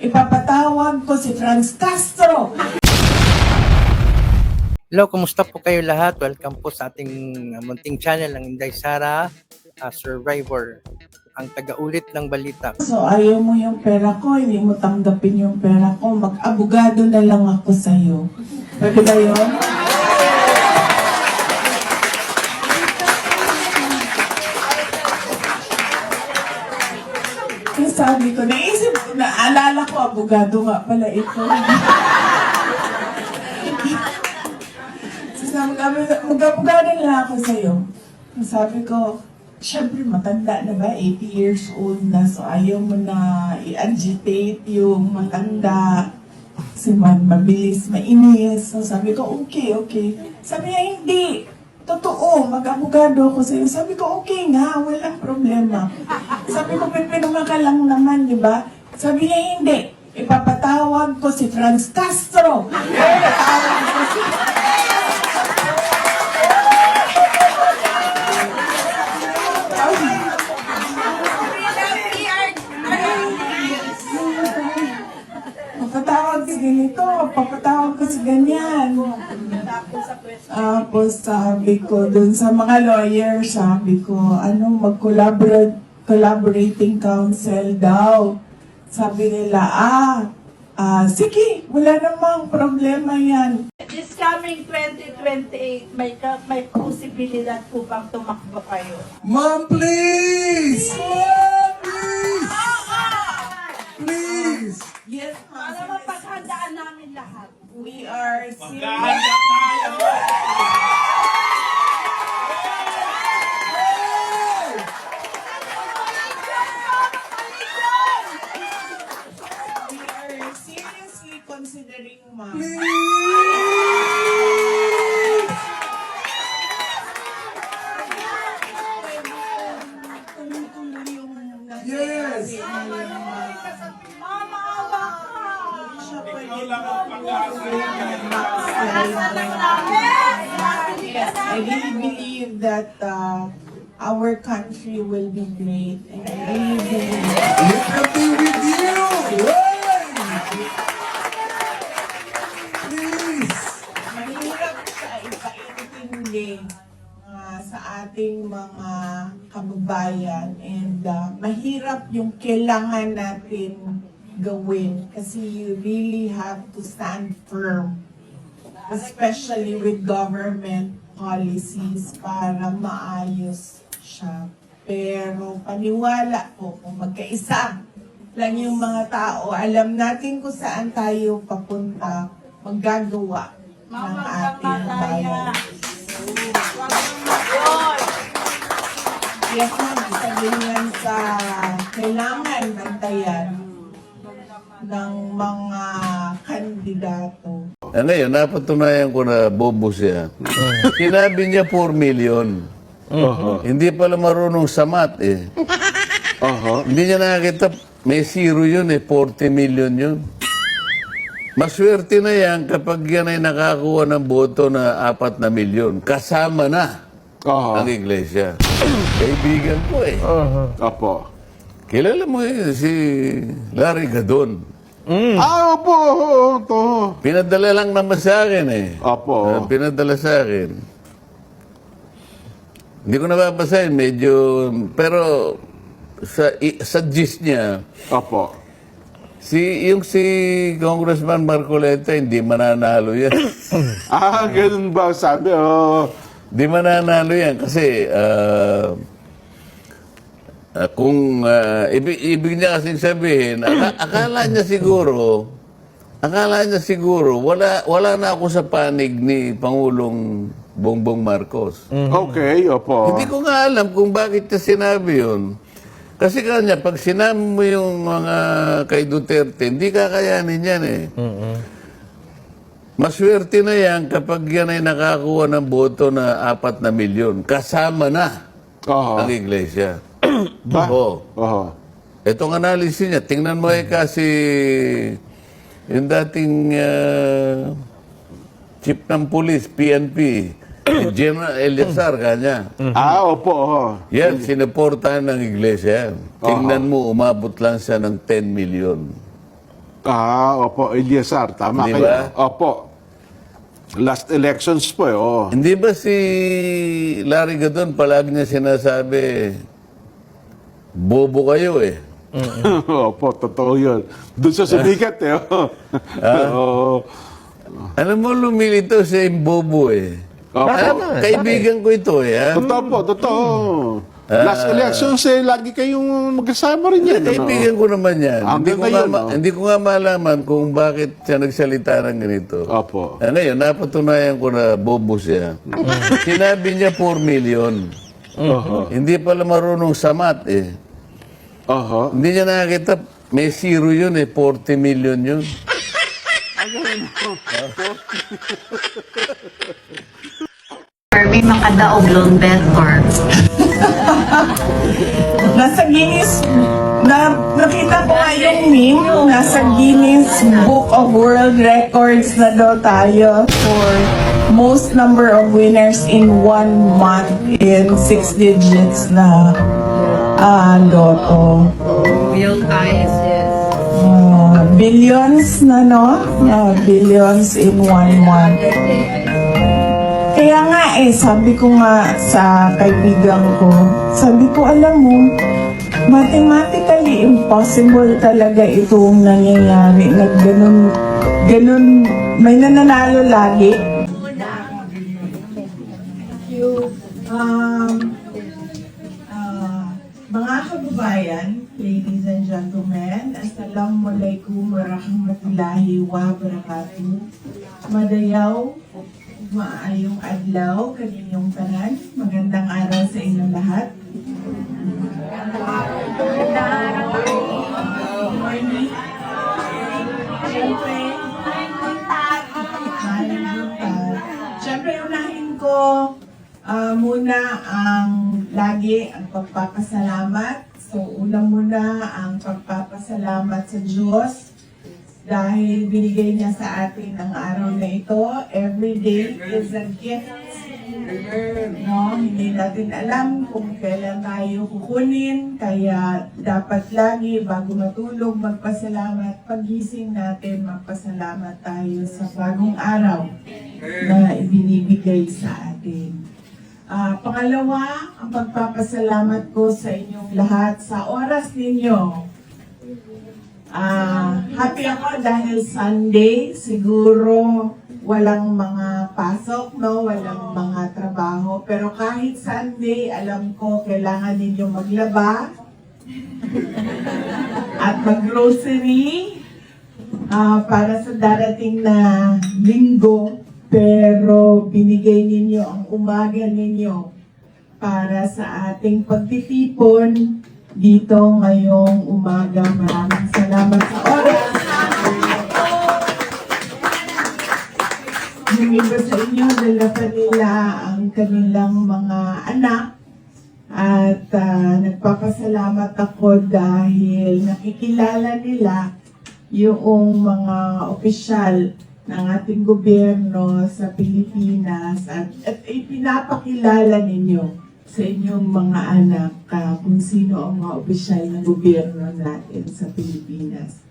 ipapatawag ko si Franz Castro. Hello, kumusta po kayo lahat? Welcome po sa ating munting channel ng Inday Sara, Survivor, ang taga-ulit ng balita. So ayaw mo yung pera ko, hindi mo tanggapin yung pera ko, mag-abogado na lang ako sa'yo. Pwede ba yun? Kaya sabi ko, naisip ko, naalala ko, abogado nga pala ito. So mag-abogado na lang ako sa'yo. Sabi ko, syempre matanda na ba? 80 years old na. So ayaw mo na i-agitate yung matanda. Kasi mabilis, mainis. So sabi ko, okay. Sabi niya, hindi. Totoo, mag-abogado ako sa'yo. Sabi ko, okay nga, walang problema. Sabi ko, pipinunga ka lang naman, di ba? Sabi niya, hindi. Ipapatawag ko si Franz Castro. Ipapatawag ko si papatawag si ganito, papatawag ko si ganyan. Tapos sabi ko, dun sa mga lawyer, sabi ko, collaborating counsel daw. Sabi nila, sige, wala namang problema yan. This coming 2028, may posibilidad po bang tumakbo kayo? Ma'am, please! Ma'am, please! Please! Yes, ma'am. Para mapaghandaan namin lahat. We are serious. We are seriously considering, ma'am. Tuloy-tuloy yung Yes! Maawa ka! Yes, I really believe that our country will be great. And I really believe Let them be with you! Please! mahirap siya ipaintindi sa ating mga kababayan. And mahirap yung kailangan natin gawin kasi you really have to stand firm, especially with government policies para maayos siya. Pero paniwala ko kung magkaisa lang yung mga tao, alam natin kung saan tayo papunta, maggagawa ng ating bayan. Yes, ma'am. Isa din yan sa kailangan bantayan ng mga kandidato. Ngayon, napatunayan ko na bobo siya. Sinabi niya 4 million. Hindi pala marunong sa math eh. Hindi niya nakakita, may zero yun eh, 40 million yun. Maswerte na yan kapag yan ay nakakuha ng boto na 4 na milyon. Kasama na ang iglesia. Kaibigan ko eh. Opo. Kilala mo eh, si Larry Gadon. Opo. Ito. Pinadala lang naman sa akin eh. Opo. Pinadala sa akin. Hindi ko nababasahin, medyo... Pero sa gist niya, Opo. yung si Congressman Marcoleta, hindi mananalo yan. Ganun ba sabi? Hindi mananalo yan kasi kung ibig niya kasing sabihin, akala niya siguro, wala na ako sa panig ni Pangulong Bongbong Marcos. Okay, opo. Hindi ko nga alam kung bakit niya sinabi yun. Kasi kanya, pag sinabi mo yung mga kay Duterte, hindi kakayanin yan eh. Maswerte na yan kapag yan ay nakakuha ng boto na 4 na milyon. Kasama na ang iglesia. Oo. Itong analysis niya, tingnan mo kasi yung dating chief ng police, PNP, General Eliazar, kanya. Opo. Yan, sinuportahan ng iglesia yan. Tingnan mo, umabot lang siya ng 10 million. Opo, Eliasar, tama Di kayo. ba? Opo. Last elections po, Hindi ba si Larry Gadon palagi niya sinasabi, bobo kayo eh. Opo, totoo yun. Doon sa sumikat, Oo. Alam mo, lumilito siya yung bobo eh. Opo. Kaibigan ko ito eh. Ha? Totoo po, totoo. Last elections, lagi kayong magkasama rin yan. Kaibigan ko naman yan. Hanggang ngayon, no? Hindi ko nga malaman kung bakit siya nagsalita ng ganito. Opo. Ngayon, napatunayan ko na bobo siya. Sinabi niya 4 million. Hindi pala marunong sa math eh. Oho. Hindi niya nakakita, may zero yun eh, 40 million yun. May makadaog loan bet or Nasa Guinness, nakita ko nga yung meme, nasa Guinness Book of World Records na daw tayo for most number of winners in 1 month in 6 digits na loto. real eyes. Billions na, no? Billions in 1 month. Kaya nga sabi ko nga sa kaibigan ko, sabi ko, alam mo, mathematically impossible talaga itong nangyayari na ganun, may nananalo lagi. Mga kababayan, ladies and gentlemen, assalamualaikum warahmatullahi wabarakatuh. Madayaw, maayong adlaw, kaninyong tanan. Magandang araw sa inyong lahat. Good morning. Siyempre, unahin ko muna ang pagpapasalamat. So, una muna ang pagpapasalamat sa Diyos dahil binigay niya sa atin ang araw na ito. Every day is a gift. No, hindi natin alam kung kailan tayo kukunin, kaya dapat lagi bago matulog magpasalamat. Pagising natin magpasalamat tayo sa bagong araw na ibinibigay sa atin. Pangalawa, ang pagpapasalamat ko sa inyong lahat sa oras ninyo. Happy ako dahil Sunday, siguro walang mga pasok, no? Walang mga trabaho. Pero kahit Sunday, alam ko kailangan ninyo maglaba at mag-grocery para sa darating na linggo. Pero binigay ninyo ang umaga ninyo para sa ating pagtitipon dito ngayong umaga. Maraming salamat sa oras. Yung iba sa inyo, dala pa nila ang kanilang mga anak. At nagpapasalamat ako dahil nakikilala nila yung mga opisyal ng ating gobyerno sa Pilipinas at ipinapakilala ninyo sa inyong mga anak kung sino ang mga opisyal ng gobyerno natin sa Pilipinas.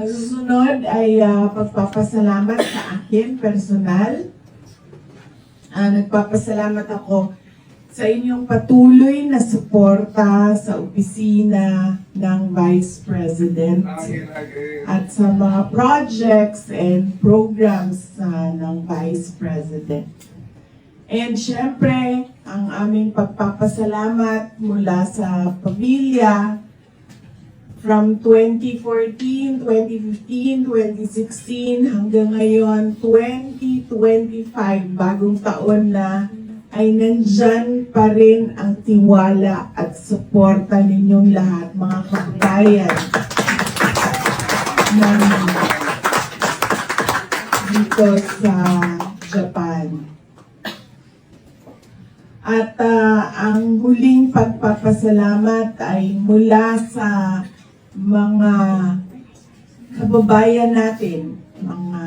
Ang susunod ay pagpapasalamat sa akin, personal. Nagpapasalamat ako sa inyong patuloy na suporta sa opisina ng Vice President at sa mga projects and programs ng Vice President. And syempre, ang aming pagpapasalamat mula sa pamilya from 2014, 2015, 2016 hanggang ngayon 2025, bagong taon na, ay nandyan pa rin ang tiwala at suporta ninyong lahat, mga kababayan dito sa Japan. At ang huling pagpapasalamat ay mula sa mga kababayan natin, mga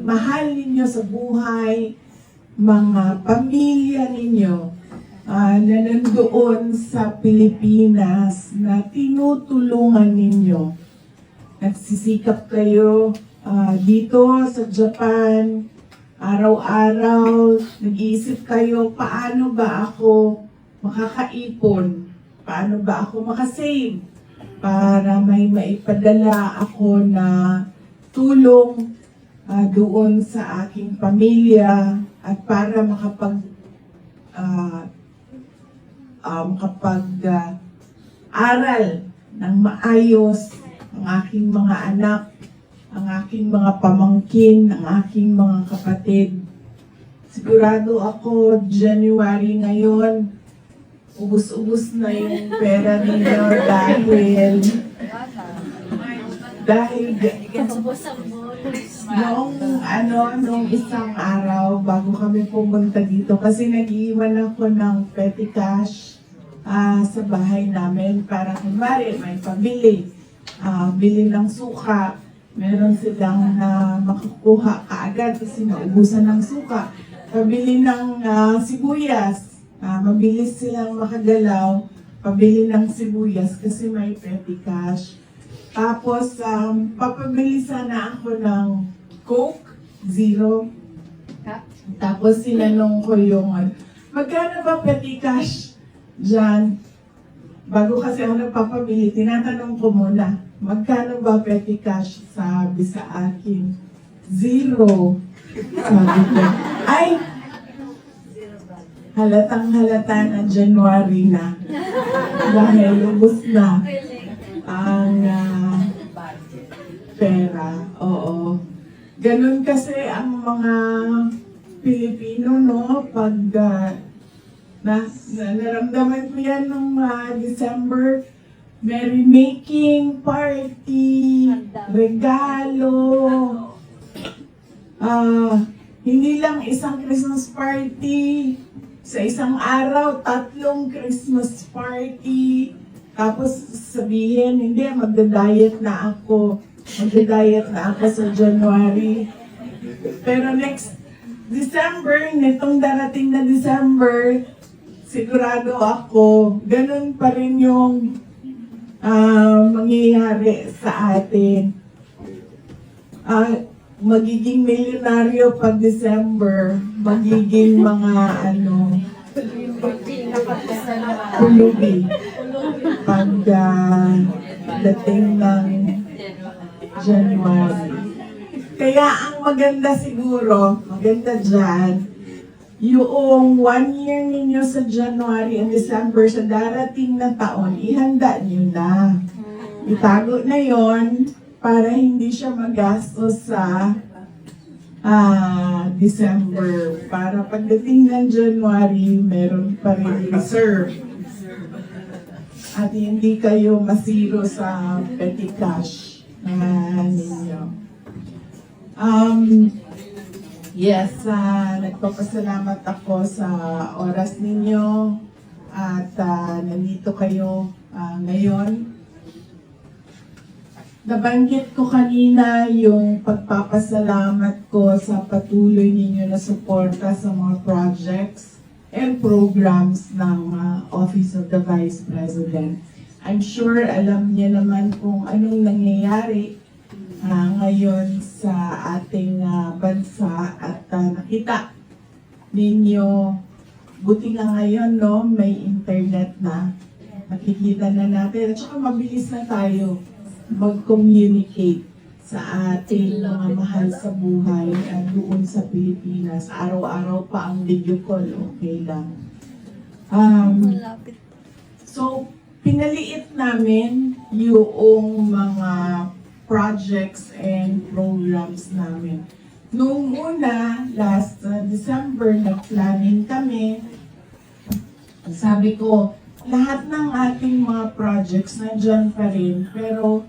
mahal ninyo sa buhay, mga pamilya ninyo na nandoon sa Pilipinas na tinutulungan ninyo nagsisikap kayo dito sa Japan, araw-araw, nag-iisip kayo, paano ba ako makakaipon? Paano ba ako makasave? Para may maipadala ako na tulong doon sa aking pamilya at para aral ng maayos ang aking mga anak, ang aking mga pamangkin, ang aking mga kapatid. Sigurado ako, January ngayon, ubus-ubus na yung pera ninyo dahil nung isang araw bago kami pumunta dito kasi nag-iwan ako ng petty cash sa bahay namin para kunwari may pabili, bili ng suka, meron silang makukuha kaagad kasi naubusan ng suka, pabili ng sibuyas, mabilis silang makagalaw, pabili ng sibuyas kasi may petty cash. Tapos, papabili sana ako ng Coke Zero. Tapos, sinanong ko yung, magkano ba petty cash dyan? Bago kasi ako nagpapabili, tinatanong ko muna, magkano ba petty cash? Sabi sa akin, 0. Sabi ko, ay, halatang-halata na January na. Dahil lubos na ang pera. Oo. Ganun kasi ang mga Pilipino, no? Pag naramdaman ko yan nung December, merry-making, party, regalo. Hindi lang isang Christmas party, sa isang araw, 3 Christmas party. Tapos sabihin, hindi, magda-diet na ako. Magda-diet na ako sa January. Pero next December, nitong darating na December, sigurado ako, ganun pa rin yung mangyayari sa atin. Magiging milyonaryo pag December, magiging mga hulubi pag dating ng January. Kaya ang maganda siguro, maganda dyan, yung 1 year ninyo sa January and December sa darating na taon, ihanda nyo na. Itago na yon para hindi siya magastos sa December. Para pagdating ng January, meron pa rin reserve. At hindi kayo masiro sa petty cash ninyo. Yes, nagpapasalamat ako sa oras ninyo at nandito kayo ngayon. Nabanggit ko kanina yung pagpapasalamat ko sa patuloy ninyo na suporta sa mga projects and programs ng Office of the Vice President. I'm sure alam niya naman kung anong nangyayari ngayon sa ating bansa at nakita ninyo, buti nga ngayon, no, may internet na, nakikita na natin, at saka mabilis na tayo mag-communicate sa ating mga mahal sa buhay at doon sa Pilipinas. Araw-araw pa ang video call, okay lang. So, pinaliit namin yung mga projects and programs namin. Noong una, last December, nag-planning kami. Sabi ko, lahat ng ating mga projects nandyan pa rin, pero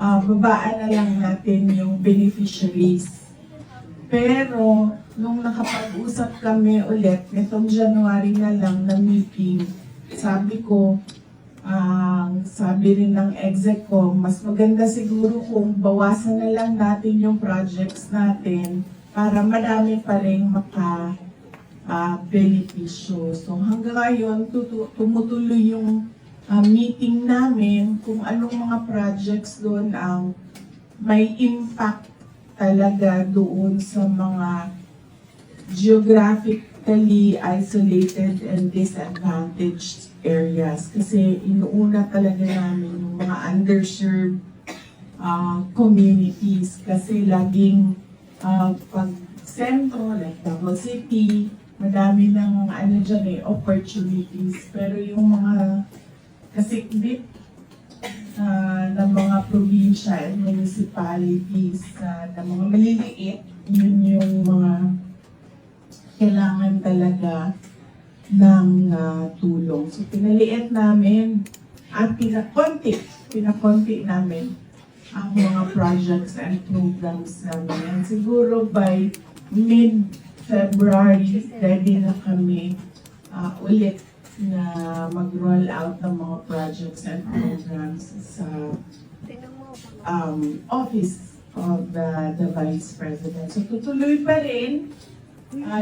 babaan na lang natin yung beneficiaries. Pero, nung nakapag-usap kami ulit, nitong January na lang na meeting, sabi ko, sabi rin ng exec ko, mas maganda siguro kung bawasan na lang natin yung projects natin para marami pa rin benepisyo. So hanggang ngayon, tumutuloy yung meeting namin kung anong mga projects doon ang may impact talaga doon sa mga geographically isolated and disadvantaged areas. Kasi inuuna talaga namin yung mga underserved communities. Kasi laging pag sentro, like Davao City, madami ng opportunities. Pero yung mga kasikbit ng mga probinsya and municipalities na mga maliliit, yun yung mga kailangan talaga ng tulong. So, pinaliit namin at pinakonti namin ang mga projects and programs namin. And siguro by mid-February, ready na kami ulit na mag-roll out ng mga projects and programs sa office of the Vice President. So, tutuloy pa rin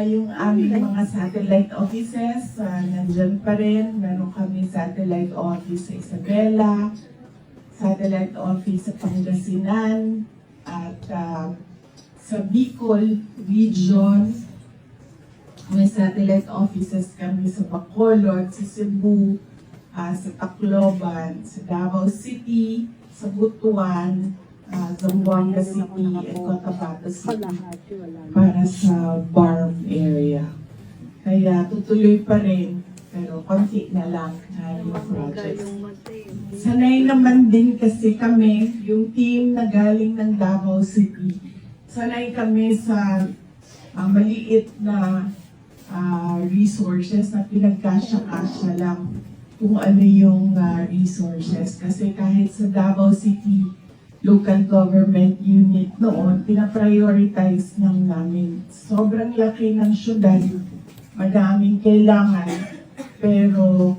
yung aming mga satellite offices, nandyan pa rin. Meron kami satellite office sa Isabela, satellite office sa Pangasinan, at sa Bicol Region. May satellite offices kami sa Bacolod, sa Cebu, sa Tacloban, sa Davao City, sa Butuan, Zamboanga City, at Cotabato City para sa Barm area. Kaya tutuloy pa rin, pero konti na lang yung projects. Sanay naman din kasi kami, yung team na galing ng Davao City, sanay kami sa maliit na resources na pinagkasya-kasya lang kung ano yung resources. Kasi kahit sa Davao City local government unit noon, pinaprioritize lang namin. Sobrang laki ng syudad, madaming kailangan, pero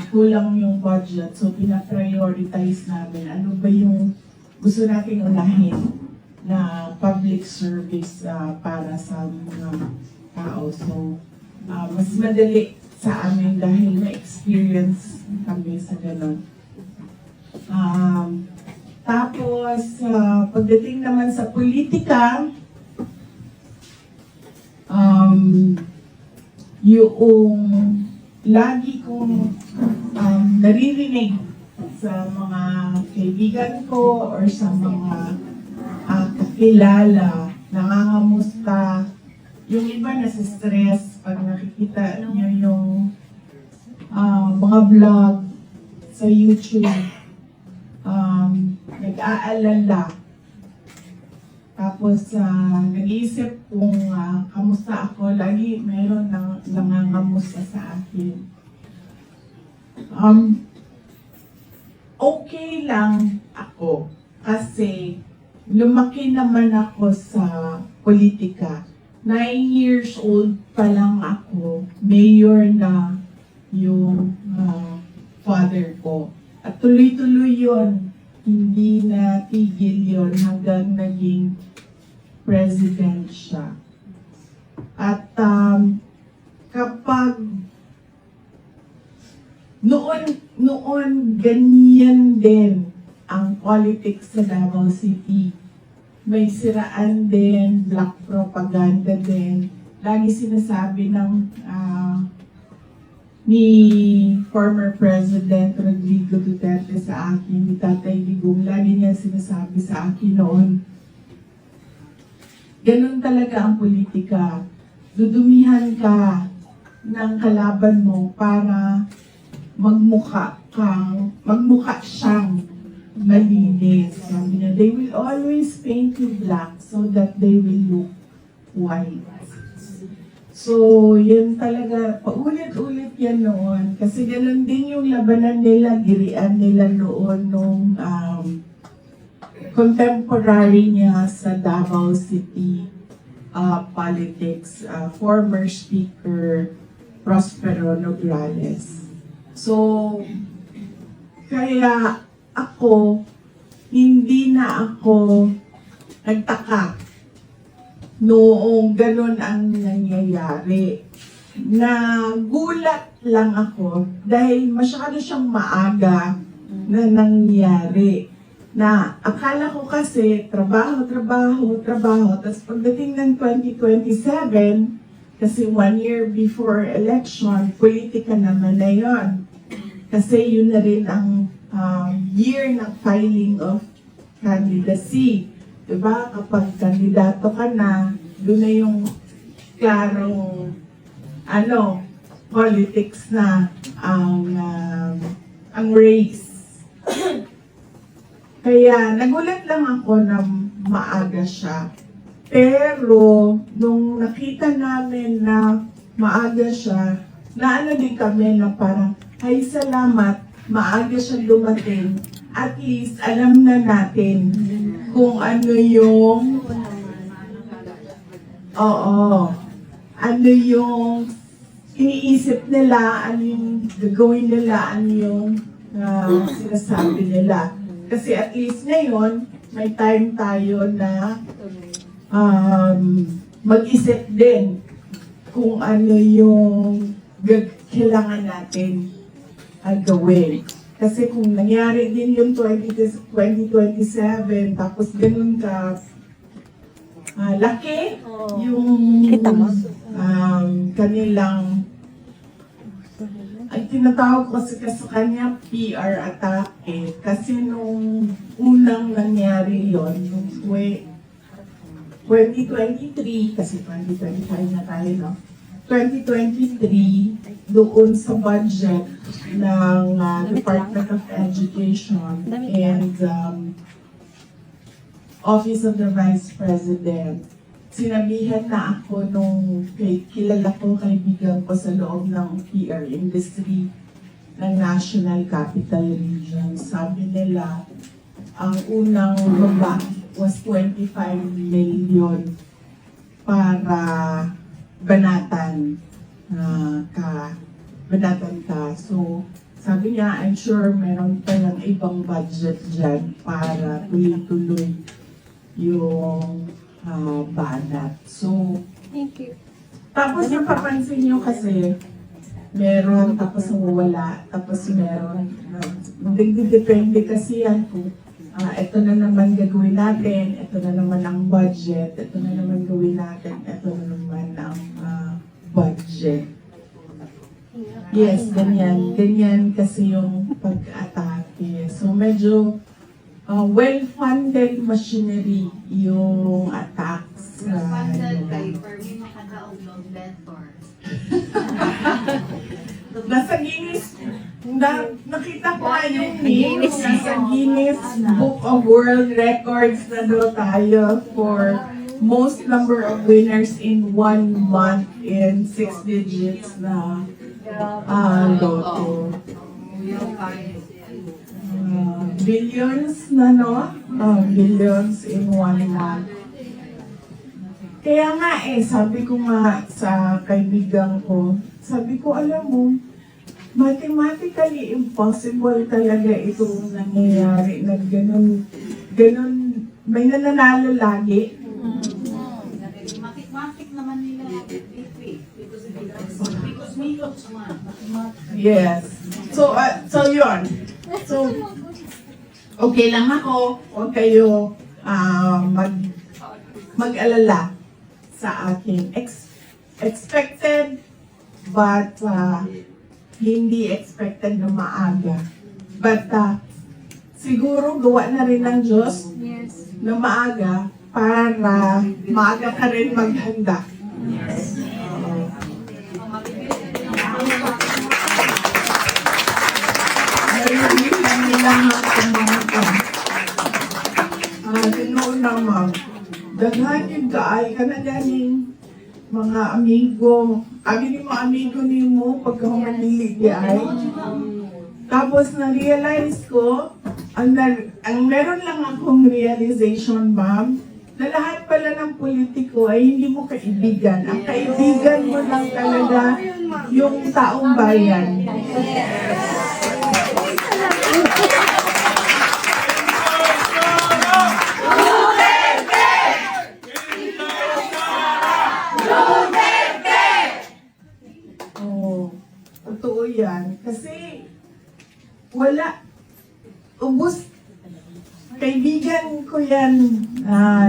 kulang yung budget. So, pinaprioritize namin. Ano ba yung gusto nating unahin na public service para sa mga tao. So, mas madali sa amin dahil na-experience kami sa ganun. Tapos, pagdating naman sa politika, yung lagi kong naririnig sa mga kaibigan ko or sa mga kakilala, nangangamusta, yung iba nasa-stress pag nakikita niyo yung mga vlog sa YouTube, nag-aalala. Tapos, nag-iisip kung kamusta ako. Lagi meron nangangamusta sa akin. Okay lang ako kasi lumaki naman ako sa politika. 9 years old pa lang ako, mayor na yung father ko. At tuloy-tuloy yun. Hindi na tigil yun hanggang naging president siya. At kapag noon ganyan din ang politics sa Davao City. May siraan din, black propaganda din. Lagi sinasabi ng ni former President Rodrigo Duterte sa akin, ni Tatay Digong, lagi niya sinasabi sa akin noon, ganun talaga ang politika. Dudumihan ka ng kalaban mo para magmukha siyang malinis. Sabi niya, they will always paint you black so that they will look white. So, yun talaga, paulit-ulit yan noon. Kasi ganun din yung labanan nila, girian nila noon nung contemporary niya sa Davao City politics, former Speaker Prospero Nograles. So, kaya ako, hindi na ako nagtaka noong ganun ang nangyayari. Nagulat lang ako dahil masyado siyang maaga na nangyari. Na akala ko kasi trabaho, tapos pagdating ng 2027, kasi 1 year before election, politika naman na yon. Kasi yun na rin ang year ng filing of candidacy. Diba? Kapag kandidato ka na, doon na yung klarong politics na ang race. Kaya nagulat lang ako na maaga siya. Pero nung nakita namin na maaga siya, naano din kami na parang, ay salamat, maaga siya dumating. At least alam na natin kung ano yung ano yung iniisip nila, ano yung gagawin nila, ano yung sinasabi nila. Kasi at least ngayon, may time tayo na mag-isip din kung ano yung kailangan natin gawin. Kasi kung nangyari din yung 2027, tapos ganun ka laki yung kanilang ang tinatawag ko sa kanya PR atake. Kasi nung unang nangyari yon nung 2023, kasi 2025 na tayo, no? 2023, doon sa budget ng Department of Education and Office of the Vice President, sinabihan na ako nung kilala ko, kaibigan ko sa loob ng PR industry ng National Capital Region. Sabi nila, ang unang baba was 25 million para banatan ka. So, sabi niya, I'm sure meron pa ng ibang budget dyan para tuloy-tuloy yung banat. So, Thank you. tapos napapansin niyo kasi, meron, tapos wala, tapos meron. Depende kasi yan kung ito na naman gagawin natin, ito na naman ang budget, ito na naman gawin natin, ito na naman ang budget. Yes, ganyan. Ganyan kasi yung pag-atake. So medyo well-funded machinery yung attacks. Nasa Guinness, nakita ko nga yung news, nasa Guinness Book of World Records na daw tayo for most number of winners in 1 month in 6 digits na lotto. Billions na, no? Billions in 1 month. Kaya nga sabi ko nga sa kaibigan ko, sabi ko, alam mo, mathematically impossible talaga itong nangyayari na ganun, may nananalo lagi. Matik naman nila Yes. So yun. So, okay lang ako. Huwag kayo mag-alala sa akin. Expected, but hindi expected na maaga. But siguro gawa na rin ng Diyos na maaga para maaga ka rin maghanda. Daghan yung kaay ka na ganing mga amigo. Abi mo amigo ni mo pagka humanili ay. Tapos na-realize ko, ang meron lang akong realization, ma'am, na lahat pala ng politiko ay hindi mo kaibigan. Ang kaibigan mo lang talaga yung taong bayan. Totoo yan. Kasi, wala. Ubus.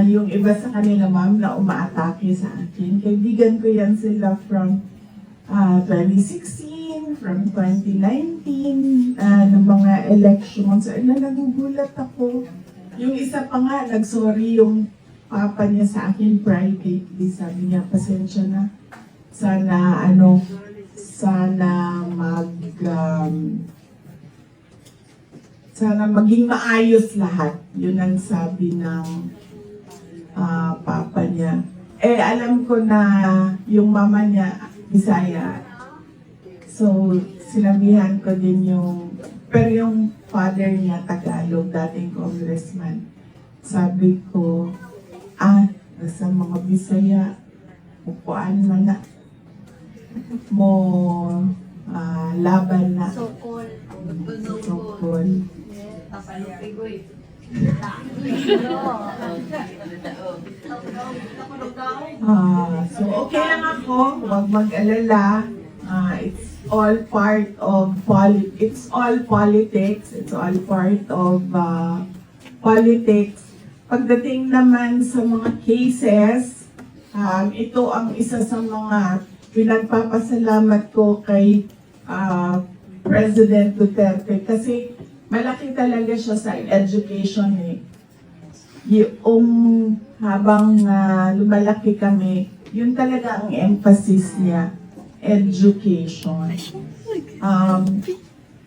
yung iba sa kanila, ma'am, na umaatake sa akin. Kaibigan ko yan sila from 2016, from 2019, ng mga elections. Nagugulat ako. Yung isa pa nga, nag-sorry yung papa niya sa akin privately. Sabi niya, pasensya na. Sana sana maging maayos lahat. Yun ang sabi ng papa niya. Alam ko na yung mama niya, Bisaya. So, sinabihan ko din pero yung father niya, Tagalog, dating congressman. Sabi ko, sa mga Bisaya, upuan man na mo laban na. Sokol. So okay lang ako, huwag mag-alala. It's all part of politics. It's all part of politics. Pagdating naman sa mga cases, ito ang isa sa mga pinagpapasalamat ko kay President Duterte kasi malaki talaga siya sa education Yung habang lumalaki kami, yun talaga ang emphasis niya, education.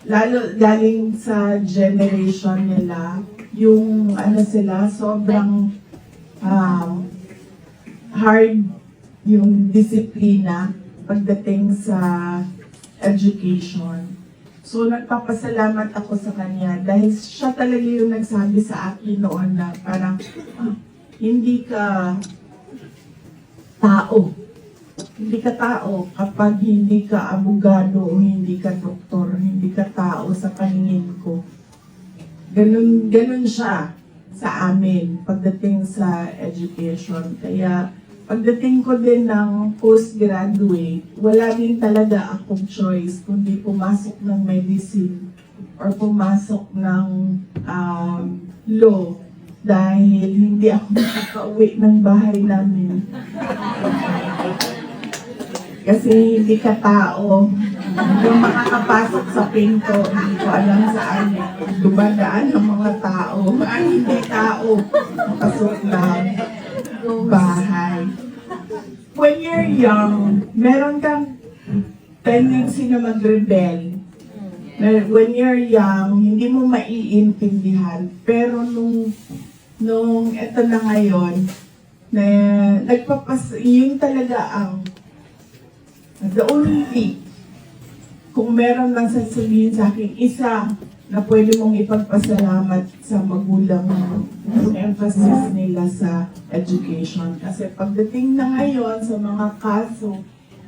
Lalo galing sa generation nila, yung sila, sobrang hard yung disiplina pagdating sa education. So, nagpapasalamat ako sa kanya dahil siya talaga yung nagsabi sa akin noon na parang hindi ka tao. Hindi ka tao kapag hindi ka abogado o hindi ka doktor, hindi ka tao sa paningin ko. Ganun siya sa amin pagdating sa education. Kaya pagdating ko din ng postgraduate, wala din talaga akong choice kundi pumasok ng medicine or pumasok ng law dahil hindi ako nakaka-uwi ng bahay namin. Kasi hindi ka tao. Yung makakapasok sa pinto, hindi ko alam saan dumadaan ng mga tao. Hindi tao. Pasok ng bahay. When you're young, meron kang tendency na mag-rebel. When you're young, hindi mo maiintindihan. Pero nung eto na ngayon, yun talaga ang the only kung meron lang sasabihin sa akin, isa na pwede mong ipagpasalamat sa magulang mo, yung emphasis nila sa education. Kasi pagdating na ngayon sa mga kaso,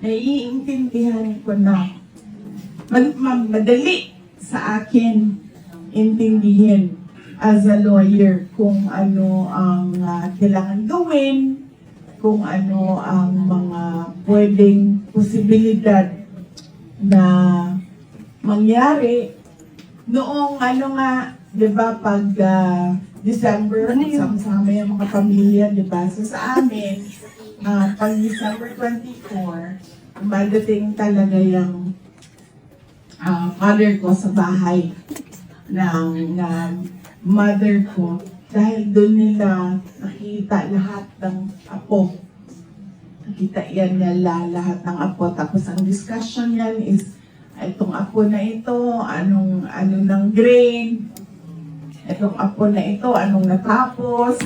naiintindihan ko na madali sa akin intindihin as a lawyer kung ano ang kailangan gawin, kung ano ang mga pwedeng posibilidad na mangyari. Noong di ba, pag December, sama-sama yung mga pamilya, di ba? So sa amin, pag December 24, madating talaga yung father ko sa bahay ng mother ko dahil doon nila nakita lahat ng apo. Nakita yan nila lahat ng apo. Tapos ang discussion yan is, itong apo na ito, anong ng grade, itong apo na ito, anong natapos,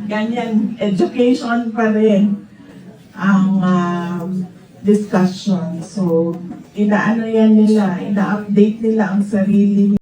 ganyan, education pa rin ang discussion. So, ina-update nila ang sarili